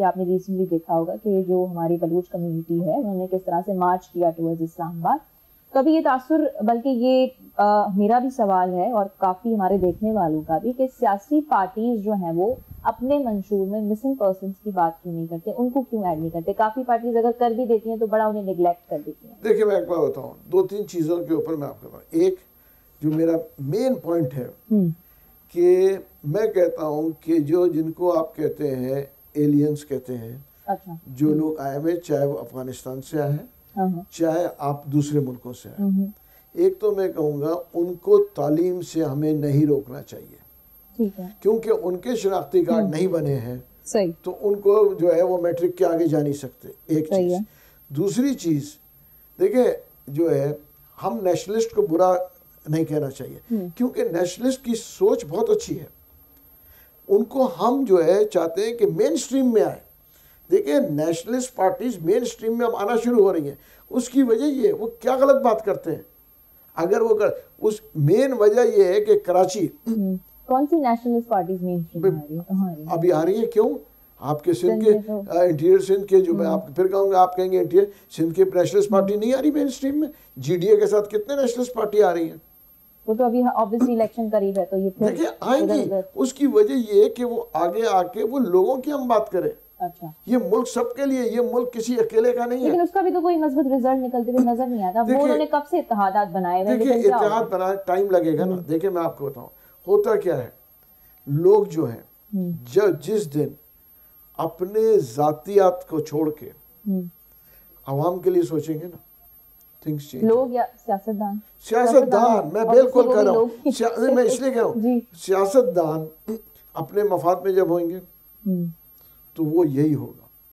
کہ آپ نے ریسنٹلی دیکھا ہوگا کہ جو ہماری بلوچ کمیونٹی ہے انہوں نے کس طرح سے مارچ کیا ٹورڈز اسلام آباد. کبھی یہ تاثر، بلکہ یہ میرا بھی سوال ہے اور کافی ہمارے دیکھنے والوں کا بھی، کہ سیاسی پارٹیز جو ہیں وہ اپنے منشور میں مسنگ پرسنس کی بات کیوں نہیں کرتے، ان کو کیوں ایڈ نہیں کرتے؟ کافی پارٹیز اگر کر بھی دیتی ہیں تو بڑا انہیں نیگلیکٹ کر دیتی ہیں. دیکھیں میں ایک بات بتاؤں، 2-3 چیزوں کے اوپر میں آپ کو بتاؤں. ایک جو میرا مین پوائنٹ ہے کہ میں کہتا ہوں کہ جن کو آپ کہتے ہیں ایلینز کہتے ہیں، جو لوگ آئے ہوئے، چاہے وہ افغانستان سے آئے ہیں چاہے آپ دوسرے ملکوں سے آئے، ایک تو میں کہوں گا ان کو تعلیم سے ہمیں نہیں روکنا چاہیے، کیونکہ ان کے شناختی کارڈ نہیں بنے ہیں تو ان کو جو ہے وہ میٹرک کے آگے جا نہیں سکتے. ایک چیز. دوسری چیز دیکھیں جو ہے، ہم نیشنلسٹ کو برا نہیں کہنا چاہیے، کیونکہ نیشنلسٹ کی سوچ بہت اچھی ہے. ان کو ہم جو ہے چاہتے ہیں کہ مین سٹریم میں آئے. دیکھیں نیشنلسٹ پارٹیز مین سٹریم میں اب آنا شروع ہو رہی ہیں. اس کی وجہ یہ وہ کیا غلط بات کرتے ہیں، اگر وہ اس مین وجہ یہ ہے کہ کراچی کون سی نیشنلسٹ پارٹیز مین سٹریم میں آ رہی ہیں؟ ابھی آ رہی ہیں. کیوں؟ آپ کے سندھ کے انٹیریئر سندھ کے جو میں آپ پھر کہوں گا، آپ کہیں گے انٹیریئر سندھ کے نیشنلسٹ پارٹی نہیں آ رہی مین سٹریم میں. جی ڈی اے کے ساتھ کتنے نیشنلسٹ پارٹی آ رہی ہیں؟ وہ تو ابھی obviously الیکشن قریب ہے تو یہ پھر دیکھیں آئیں گی. اس کی وجہ یہ ہے کہ وہ آگے آ کے وہ لوگوں کی ہم بات کریں. اچھا یہ ملک سب کے لیے، یہ ملک کسی اکیلے کا نہیں ہے. لیکن اس کا بھی تو کوئی مثبت رزلٹ نکلتے ہوئے نظر نہیں آتا. وہ انہوں نے کب سے اتحادات بنائے ہوئے؟ دیکھیں اتحاد بنانے ٹائم لگے گا نا. دیکھیں میں آپ کو بتاؤں ہوتا کیا ہے، لوگ جو ہیں جس دن اپنے ذاتیات کو چھوڑ کے عوام کے لیے سوچیں گے نا، تھنگس چینج. لوگ یا سیاستدان؟ سیاستدان میں بالکل کہہ رہا ہوں، میں اس لیے کہہ رہا ہوں سیاستدان اپنے مفاد میں جب ہوئیں گے تو وہ یہی ہوگا.